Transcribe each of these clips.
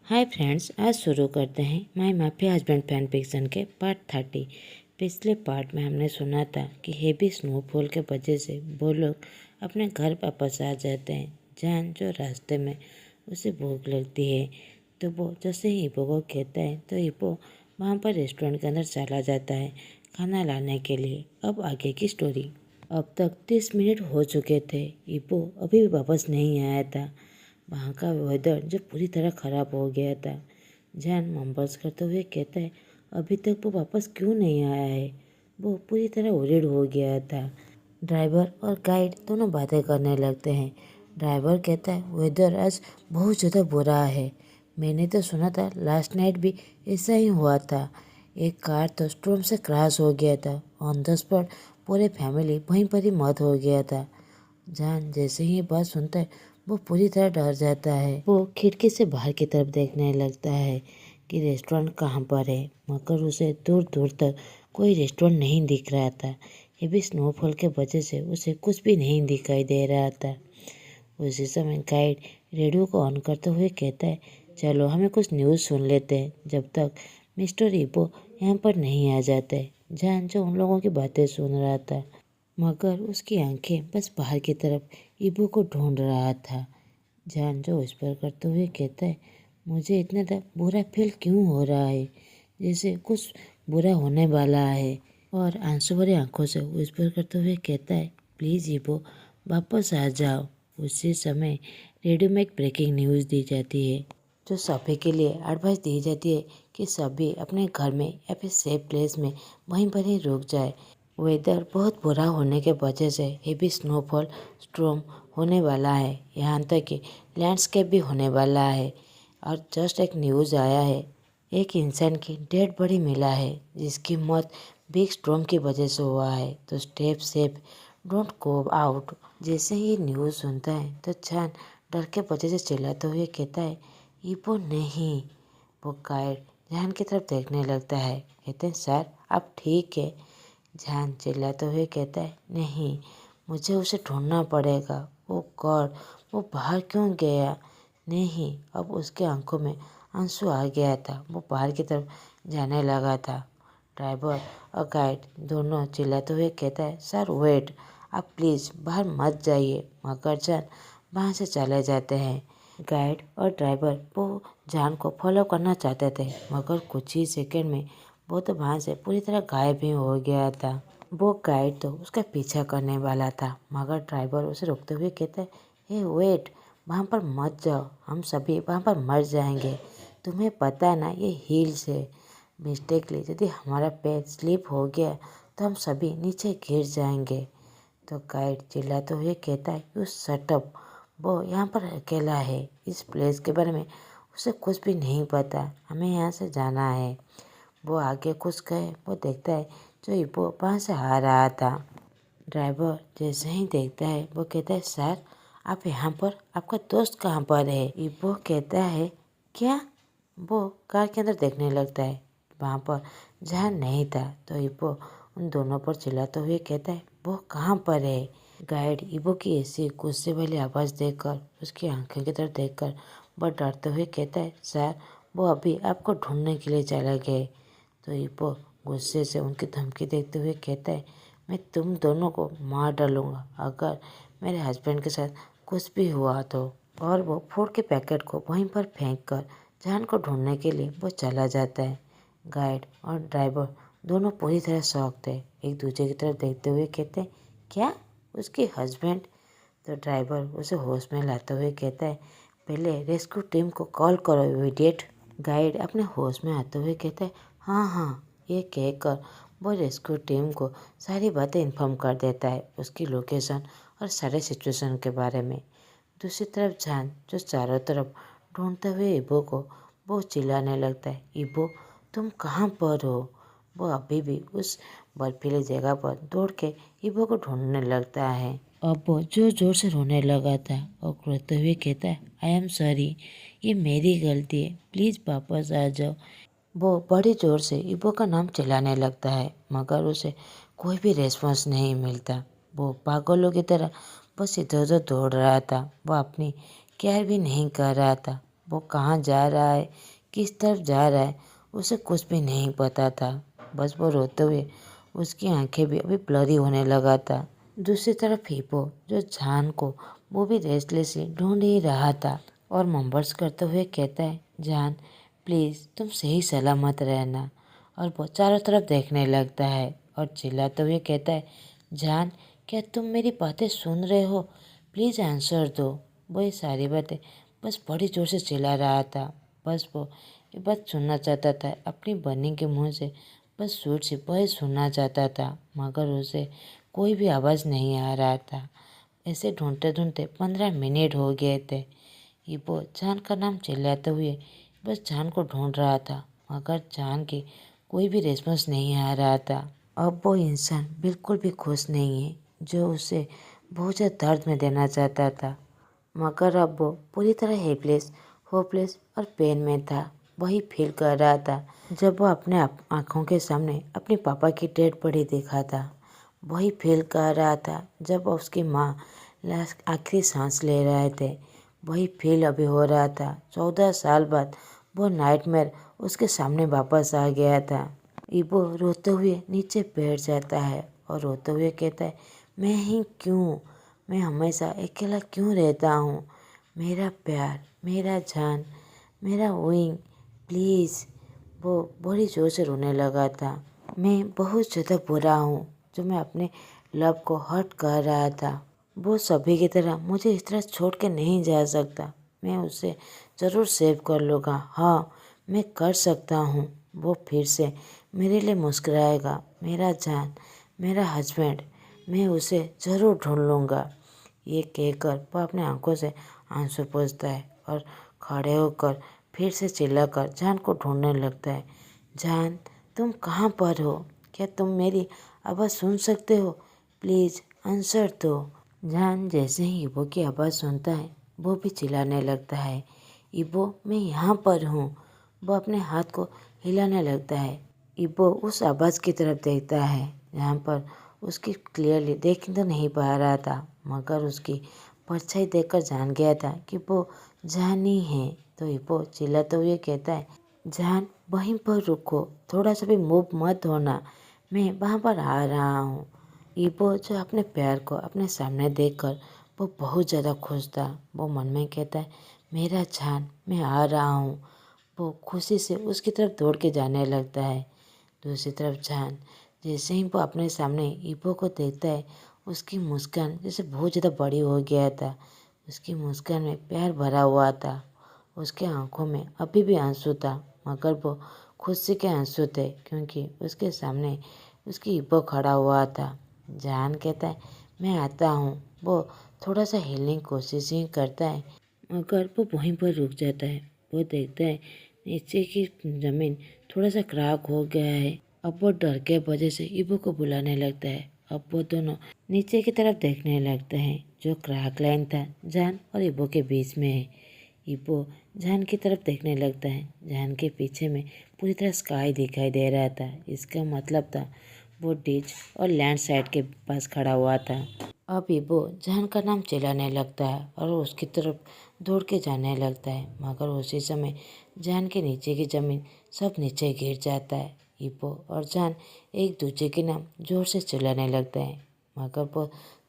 Hi friends, आज शुरू करते हैं my mafia husband fan fiction के पार्ट 30। पिछले पार्ट में हमने सुना था कि हेवी स्नोफॉल के वजह से वो लोग अपने घर वापस आ जाते हैं। जान जो रास्ते में उसे भूख लगती है तो वो जैसे ही इबो को कहता है तो इबो वहाँ पर रेस्टोरेंट के अंदर चला जाता है खाना लाने के लिए। अब आगे की स्टोरी। अब तक 30 मिनट हो चुके थे, इबो अभी भी वापस नहीं आया था। वहाँ का वेदर जो पूरी तरह ख़राब हो गया था। जैन मम्बल्स करते हुए कहता है, अभी तक वो वापस क्यों नहीं आया है। वो पूरी तरह ओरिड हो गया था। ड्राइवर और गाइड दोनों बातें करने लगते हैं। ड्राइवर कहता है, वेदर आज बहुत ज़्यादा बुरा है। मैंने तो सुना था लास्ट नाइट भी ऐसा ही हुआ था। एक कार तो स्टॉर्म से क्रैश हो गया था। ऑन द स्पॉट पूरे फैमिली वहीं पर ही मौत हो गया था। जान जैसे ही ये बात सुनता है वो पूरी तरह डर जाता है। वो खिड़की से बाहर की तरफ देखने लगता है कि रेस्टोरेंट कहाँ पर है, मगर उसे दूर दूर तक कोई रेस्टोरेंट नहीं दिख रहा था। ये भी स्नोफॉल के वजह से उसे कुछ भी नहीं दिखाई दे रहा था। उसी समय गाइड रेडियो को ऑन करते हुए कहता है, चलो हमें कुछ न्यूज़ सुन लेते हैं जब तक मिस्टर इबो यहाँ पर नहीं आ जाते। जान जो उन लोगों की बातें सुन रहा था, मगर उसकी आंखें बस बाहर की तरफ इबो को ढूंढ रहा था। जान जो विस्पर करते हुए कहता है, मुझे इतना बुरा फील क्यों हो रहा है, जैसे कुछ बुरा होने वाला है। और आंसू भरी आंखों से विस्पर करते हुए कहता है, प्लीज़ इबो वापस आ जाओ। उसी समय रेडियो में एक ब्रेकिंग न्यूज़ दी जाती है, जो सभी के लिए एडवाइस दी जाती है कि सभी अपने घर में या फिर सेफ प्लेस में वहीं पर ही रुक जाए। वेदर बहुत बुरा होने के वजह से हेवी स्नोफॉल स्ट्रॉम होने वाला है, यहाँ तक कि लैंडस्केप भी होने वाला है। और जस्ट एक न्यूज़ आया है, एक इंसान की डेड बॉडी मिला है जिसकी मौत बिग स्ट्रॉम की वजह से हुआ है। तो step safe, don't go out. जैसे ही न्यूज़ सुनता है तो जान डर के वजह से चिल्लाते हुए कहता है, इबो नहीं। वो गाइड जान की तरफ देखने लगता है, कहते हैं, सर आप ठीक है। जान चिल्लाते हुए कहता है, नहीं, मुझे उसे ढूंढना पड़ेगा। ओ गॉड, वो बाहर क्यों गया। नहीं, अब उसके आंखों में आंसू आ गया था। वो बाहर की तरफ जाने लगा था। ड्राइवर और गाइड दोनों चिल्लाते हुए कहता है, सर वेट, आप प्लीज़ बाहर मत जाइए। मगर जान वहाँ से चले जाते हैं। गाइड और ड्राइवर वो जान को फॉलो करना चाहते थे, मगर कुछ ही सेकंड में वो तो वहाँ से पूरी तरह गायब ही हो गया था। वो गाइड तो उसका पीछा करने वाला था, मगर ड्राइवर उसे रोकते हुए कहता है, हे वेट, वहाँ पर मत जाओ, हम सभी वहाँ पर मर जाएंगे। तुम्हें पता है ना ये हिल्स है, मिस्टेकली यदि हमारा पैर स्लिप हो गया तो हम सभी नीचे गिर जाएंगे। तो गाइड चिल्लाते हुए कहता है, यू शट अप। वो यहाँ पर अकेला है, इस प्लेस के बारे में उसे कुछ भी नहीं पता, हमें यहाँ से जाना है। वो आगे कुछ गए, वो देखता है जो इबो वहाँ से आ रहा था। ड्राइवर जैसे ही देखता है वो कहता है, सर आप यहाँ पर, आपका दोस्त कहाँ पर है। इबो कहता है, क्या। वो कार के अंदर देखने लगता है, वहाँ पर जहाँ नहीं था। तो इबो उन दोनों पर चिल्लाते हुए कहता है, वो कहाँ पर है। गाइड इबो की ऐसी गुस्से वाली आवाज़ देखकर, उसकी आंखों की तरफ देखकर वह डरते हुए कहता है, सर वो अभी आपको ढूंढने के लिए चले गए। तो इबो गुस्से से उनकी धमकी देखते हुए कहता है, मैं तुम दोनों को मार डालूंगा अगर मेरे हस्बैंड के साथ कुछ भी हुआ तो। और वो फूड के पैकेट को वहीं पर फेंक कर जान को ढूंढने के लिए वो चला जाता है। गाइड और ड्राइवर दोनों पूरी तरह शॉक थे, एक दूसरे की तरफ देखते हुए कहते हैं, क्या, उसके हस्बैंड। तो ड्राइवर उसे होश में लाते हुए कहता है, पहले रेस्क्यू टीम को कॉल करो इमीडिएट। गाइड अपने होश में आते हुए कहता है, हाँ हाँ। ये कहकर वो रेस्क्यू टीम को सारी बातें इन्फॉर्म कर देता है, उसकी लोकेशन और सारे सिचुएशन के बारे में। दूसरी तरफ जान जो चारों तरफ ढूंढते हुए इबो को वो चिल्लाने लगता है, इबो तुम कहाँ पर हो। वो अभी भी उस बर्फीली जगह पर दौड़ के इबो को ढूंढने लगता है। अब वो जोर जोर से रोने लगा था और रोते हुए कहता है, आई एम सॉरी, ये मेरी गलती है, प्लीज़ वापस आ जाओ। वो बड़ी जोर से इबो का नाम चिल्लाने लगता है, मगर उसे कोई भी रेस्पॉन्स नहीं मिलता। वो पागलों की तरह बस इधर उधर दौड़ रहा था। वो अपनी केयर भी नहीं कर रहा था, वो कहाँ जा रहा है, किस तरफ जा रहा है, उसे कुछ भी नहीं पता था। बस वो रोते हुए उसकी आंखें भी अभी ब्लरी होने लगा था। दूसरी तरफ हिप्पो जो जान को वो भी रेस्टलेसली ढूंढ ही रहा था और मम्बर्स करते हुए कहता है, जान प्लीज़ तुम सही सलामत रहना। और वो चारों तरफ देखने लगता है और चिल्लाते हुए कहता है, जान क्या तुम मेरी बातें सुन रहे हो, प्लीज़ आंसर दो। वो ये सारी बातें बस बड़ी ज़ोर से चिल्ला रहा था। बस वो ये बात सुनना चाहता था अपनी बनी के मुंह से, बस सूट से वही सुनना चाहता था, मगर उसे कोई भी आवाज़ नहीं आ रहा था। ऐसे ढूंढते ढूंढते 15 मिनट हो गए थे। हिप्पो जान का नाम चिल्लाते हुए बस जान को ढूंढ रहा था, मगर जान की कोई भी रिस्पॉन्स नहीं आ रहा था। अब वो इंसान बिल्कुल भी खुश नहीं है जो उसे बहुत ज़्यादा दर्द में देना चाहता था, मगर अब वो पूरी तरह हेल्पलेस, होपलेस और पेन में था। वही फील कर रहा था जब वो अपने आँखों के सामने अपने पापा की डेड बॉडी देखा था। वही फील कर रहा था जब उसकी माँ लास्ट आखिरी सांस ले रहे थे। वही फील अभी हो रहा था 14 साल बाद वो नाइटमेयर उसके सामने वापस आ गया था। इबो रोते हुए नीचे बैठ जाता है और रोते हुए कहता है, मैं ही क्यों, मैं हमेशा अकेला क्यों रहता हूँ, मेरा प्यार, मेरा जान, मेरा विंग, प्लीज़। वो बड़ी ज़ोर से रोने लगा था। मैं बहुत ज़्यादा बुरा हूँ जो मैं अपने लव को हर्ट कर रहा था। वो सभी की तरह मुझे इस तरह छोड़ के नहीं जा सकता। मैं उसे ज़रूर सेव कर लूँगा। हाँ, मैं कर सकता हूँ। वो फिर से मेरे लिए मुस्कुराएगा। मेरा जान, मेरा हस्बैंड, मैं उसे ज़रूर ढूंढ लूँगा। ये कहकर वो अपने आंखों से आंसू पोंछता है और खड़े होकर फिर से चिल्लाकर जान को ढूंढने लगता है। जान, तुम कहाँ पर हो? क्या तुम मेरी आवाज़ सुन सकते हो? प्लीज़ आंसर दो। जान जैसे ही इबो की आवाज़ सुनता है वो भी चिल्लाने लगता है, इबो मैं यहाँ पर हूँ। वो अपने हाथ को हिलाने लगता है। इबो उस आवाज़ की तरफ देखता है जहाँ पर उसकी क्लियरली देख तो नहीं पा रहा था, मगर उसकी परछाई देखकर जान गया था कि वो जान ही है। तो इबो चिल्लाते हुए कहता है, जान वहीं पर रुको, थोड़ा सा भी मूव मत होना, मैं वहाँ पर आ रहा हूँ। इबो जो अपने प्यार को अपने सामने देखकर वो बहुत ज़्यादा खुश था। वो मन में कहता है, मेरा जान मैं आ रहा हूँ। वो खुशी से उसकी तरफ दौड़ के जाने लगता है। दूसरी तरफ जान जैसे ही वो अपने सामने इबो को देखता है, उसकी मुस्कान जैसे बहुत ज़्यादा बड़ी हो गया था। उसकी मुस्कान में प्यार भरा हुआ था। उसके आंखों में अभी भी आंसू था, मगर वो खुशी के आंसू थे क्योंकि उसके सामने उसकी इबो खड़ा हुआ था। जान कहता है, मैं आता हूँ। वो थोड़ा सा हिलने की कोशिश ही करता है, मगर वो वहीं पर रुक जाता है। वो देखता है नीचे की ज़मीन थोड़ा सा क्रैक हो गया है। अब वो डर के वजह से इबो को बुलाने लगता है। अब वो दोनों नीचे की तरफ देखने लगते हैं। जो क्रैक लाइन था जान और इबो के बीच में है। इबो जान की तरफ देखने लगता है। जान के पीछे में पूरी तरह स्काई दिखाई दे रहा था। इसका मतलब था वो डिच और लैंड साइड के पास खड़ा हुआ था। अब इबो जान का नाम चिल्लाने लगता है और उसकी तरफ दौड़ के जाने लगता है, मगर उसी समय जान के नीचे की ज़मीन सब नीचे गिर जाता है। इबो और जान एक दूसरे के नाम जोर से चिल्लाने लगते हैं, मगर वो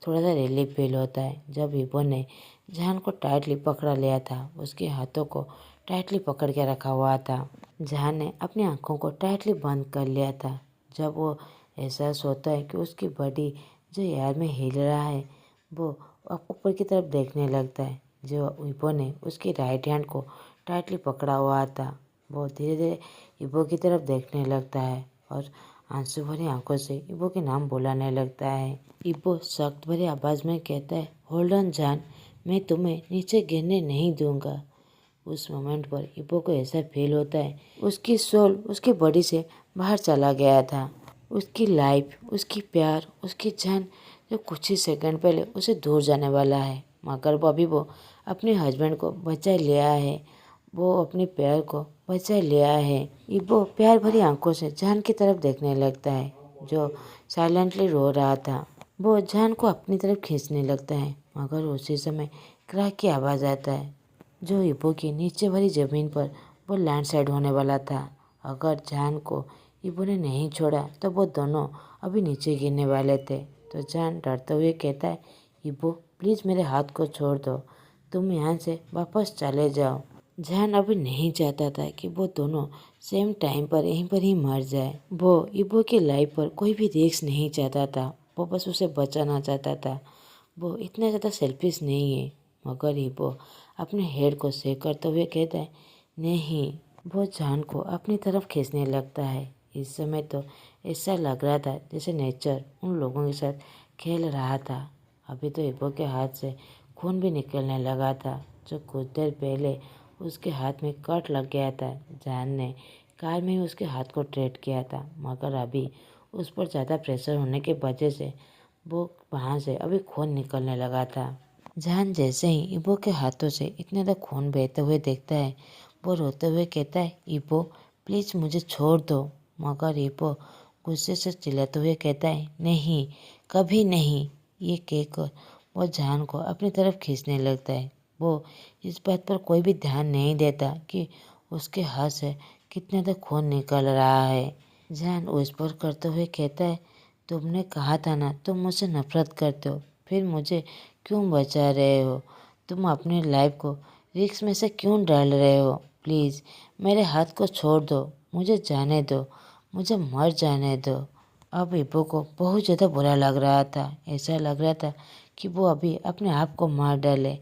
थोड़ा सा रिलीफ फील होता है जब इबो ने जान को टाइटली पकड़ा लिया था। उसके हाथों को टाइटली पकड़ के रखा हुआ था। जान ने अपनी आंखों को टाइटली बंद कर लिया था। जब वो एहसास होता है कि उसकी बॉडी जो एयर में हिल रहा है, वो अब ऊपर की तरफ देखने लगता है। जो इबो ने उसकी राइट हैंड को टाइटली पकड़ा हुआ था, वो धीरे धीरे इबो की तरफ देखने लगता है और आंसू भरी आंखों से इबो के नाम बुलाने लगता है। इबो सख्त भरी आवाज़ में कहता है, होल्ड ऑन जान, मैं तुम्हें नीचे गिरने नहीं दूंगा। उस मोमेंट पर इबो को ऐसा फील होता है उसकी सोल उसकी बॉडी से बाहर चला गया था। उसकी लाइफ, उसकी प्यार, उसकी जान जो कुछ ही सेकंड पहले उसे दूर जाने वाला है, मगर वो अभी वो अपने हस्बैंड को बचा लिया है। वो अपने प्यार को बचा लिया है। इबो प्यार भरी आंखों से जान की तरफ देखने लगता है जो साइलेंटली रो रहा था। वो जान को अपनी तरफ खींचने लगता है, मगर उसी समय क्रैक की आवाज़ आता है। जो इबो की नीचे भरी जमीन पर वो लैंडस्लाइड होने वाला था। अगर जान को इबो ने नहीं छोड़ा तो वो दोनों अभी नीचे गिरने वाले थे। तो जान डरते हुए कहता है, इबो प्लीज़ मेरे हाथ को छोड़ दो, तुम यहाँ से वापस चले जाओ। जान अभी नहीं चाहता था कि वो दोनों सेम टाइम पर यहीं पर ही मर जाए। वो इबो की लाइफ पर कोई भी रिस्क नहीं चाहता था, वो बस उसे बचाना चाहता था। वो इतना ज़्यादा सेल्फिश नहीं है। मगर इबो अपने हेड को शेक करते हुए कहता है, नहीं। वो जान को अपनी तरफ खींचने लगता है। इस समय तो ऐसा लग रहा था जैसे नेचर उन लोगों के साथ खेल रहा था। अभी तो इबो के हाथ से खून भी निकलने लगा था, जो कुछ देर पहले उसके हाथ में कट लग गया था। जान ने कार में ही उसके हाथ को ट्रीट किया था, मगर अभी उस पर ज़्यादा प्रेशर होने की वजह से वो वहाँ से अभी खून निकलने लगा था। जान जैसे ही इबो के हाथों से इतने तक खून बहते हुए देखता है, वो रोते हुए कहता है, इबो प्लीज़ मुझे छोड़ दो। मगर इबो गुस्से से चिल्लाते हुए कहता है, नहीं, कभी नहीं। ये कहकर वो जान को अपनी तरफ खींचने लगता है। वो इस बात पर कोई भी ध्यान नहीं देता कि उसके हाथ से कितना तक खून निकल रहा है। जान उस पर करते हुए कहता है, तुमने कहा था ना तुम मुझसे नफरत करते हो, फिर मुझे क्यों बचा रहे हो? तुम अपनी लाइफ को रिस्क में से क्यों डाल रहे हो? प्लीज़ मेरे हाथ को छोड़ दो, मुझे जाने दो, मुझे मर जाने दो। अब इबो को बहुत ज़्यादा बुरा लग रहा था। ऐसा लग रहा था कि वो अभी अपने आप को मार डाले।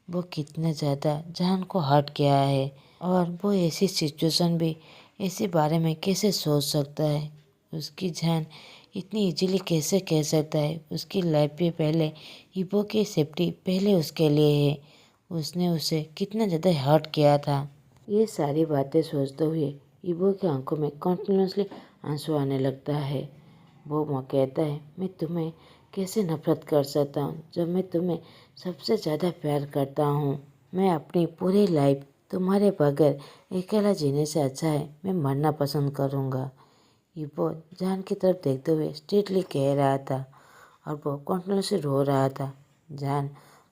वो कितना ज़्यादा जान को हर्ट किया है, और वो ऐसी सिचुएशन भी ऐसे बारे में कैसे सोच सकता है? उसकी जान इतनी इजीली कैसे कह सकता है? उसकी लाइफ पे पहले इबो की सेफ्टी पहले उसके लिए है। उसने उसे कितना ज़्यादा हर्ट किया था। ये सारी बातें सोचते हुए इबो की आंखों में कंटिन्यूसली आंसू आने लगता है। वो कहता है, मैं तुम्हें कैसे नफरत कर सकता हूँ जब मैं तुम्हें सबसे ज़्यादा प्यार करता हूँ। मैं अपनी पूरी लाइफ तुम्हारे बगैर अकेला जीने से अच्छा है मैं मरना पसंद करूँगा। इबो जान की तरफ देखते हुए स्ट्रेटली कह रहा था, और वो कंटिन्यूसली रो रहा था। जान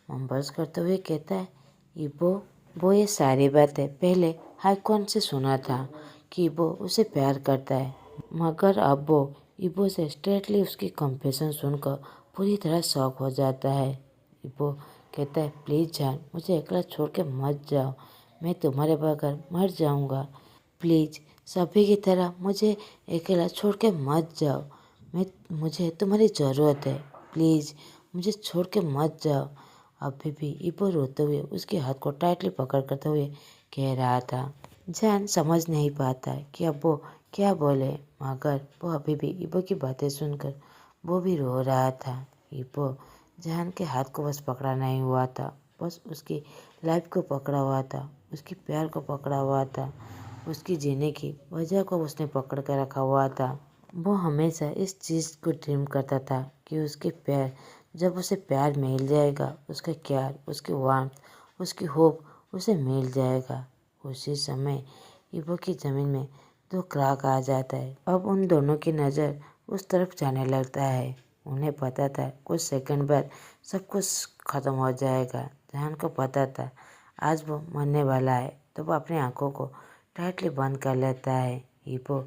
मम्बल्स करते हुए कहता है, इबो वो ये सारी बातें पहले हाईकॉन से सुना था कि इबो उसे प्यार करता है, मगर अब वो इबो से स्ट्रेटली उसकी कन्फेशन सुनकर पूरी तरह शॉक हो जाता है। इबो कहता है, प्लीज़ जान मुझे अकेला छोड़ के मत जाओ, मैं तुम्हारे बगैर मर जाऊंगा। प्लीज़ सभी की तरह मुझे अकेला छोड़ के मत जाओ, मुझे तुम्हारी ज़रूरत है, प्लीज़ मुझे छोड़ के मत जाओ। अभी भी इबो रोते हुए उसके हाथ को टाइटली पकड़ करते हुए कह रहा था। जान समझ नहीं पाता कि अब वो क्या बोले, मगर वो अभी भी इबो की बातें सुनकर वो भी रो रहा था। इबो जान के हाथ को बस पकड़ा नहीं हुआ था, बस उसकी लाइफ को पकड़ा हुआ था, उसकी प्यार को पकड़ा हुआ था, उसकी जीने की वजह को उसने पकड़ कर रखा हुआ था। वो हमेशा इस चीज़ को ड्रीम करता था कि उसके प्यार, जब उसे प्यार मिल जाएगा, उसका प्यार, उसकी वार्मथ, उसकी होप उसे मिल जाएगा। उसी समय इबो की ज़मीन में दो क्रैक आ जाता है। अब उन दोनों की नज़र उस तरफ जाने लगता है। उन्हें पता था कुछ सेकंड बाद सब कुछ ख़त्म हो जाएगा। जान को पता था आज वो मरने वाला है, तो वो अपनी आंखों को टाइटली बंद कर लेता है। इबो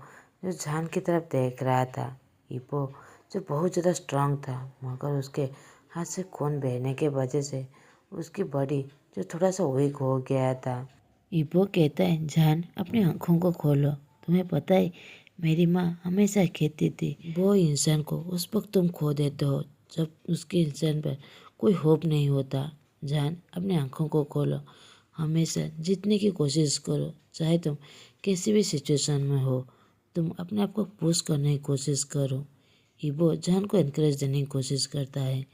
जो जान की तरफ देख रहा था, इबो जो बहुत ज़्यादा स्ट्रांग था, मगर उसके हाथ से खून बहने के वजह से उसकी बॉडी जो थोड़ा सा वीक हो गया था। इबो कहता है, जान अपनी आंखों को खोलो, तुम्हें पता है मेरी माँ हमेशा कहती थी वो इंसान को उस वक्त तुम खो देते हो जब उसके इंसान पर कोई होप नहीं होता। जान अपनी आंखों को खोलो, हमेशा जीतने की कोशिश करो, चाहे तुम किसी भी सिचुएशन में हो, तुम अपने आप को पुश करने की कोशिश करो। इबो जान को इनकरेज देने की कोशिश करता है।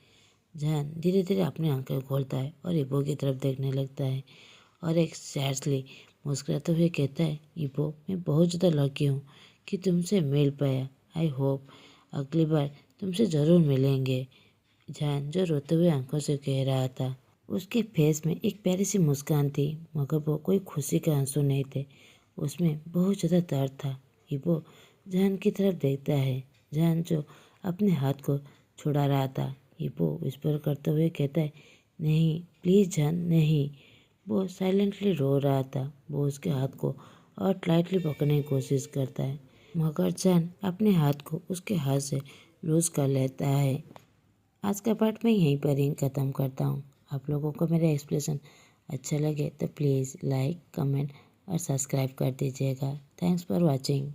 जान धीरे धीरे अपनी आंखें खोलता है और इबो की तरफ देखने लगता है, और एक सैडली मुस्कुराते हुए कहता है, इबो मैं बहुत ज़्यादा लकी हूँ कि तुमसे मिल पाया। आई होप अगली बार तुमसे ज़रूर मिलेंगे। जान जो रोते हुए आंखों से कह रहा था। उसके फेस में एक प्यारी सी मुस्कान थी, मगर वो कोई खुशी के आंसू नहीं थे, उसमें बहुत ज़्यादा दर्द था। इबो जान की तरफ देखता है, जान जो अपने हाथ को छुड़ा रहा था। इबो विस्पर करते हुए कहता है, नहीं प्लीज़ जान, नहीं, वो साइलेंटली रो रहा था। वो उसके हाथ को और टाइटली पकड़ने की कोशिश करता है, मगर चन अपने हाथ को उसके हाथ से लूज कर लेता है। आज का पार्ट मैं यहीं पर ही ख़त्म करता हूँ। आप लोगों को मेरा एक्सप्लेनेशन अच्छा लगे तो प्लीज़ लाइक, कमेंट और सब्सक्राइब कर दीजिएगा। Thanks for watching.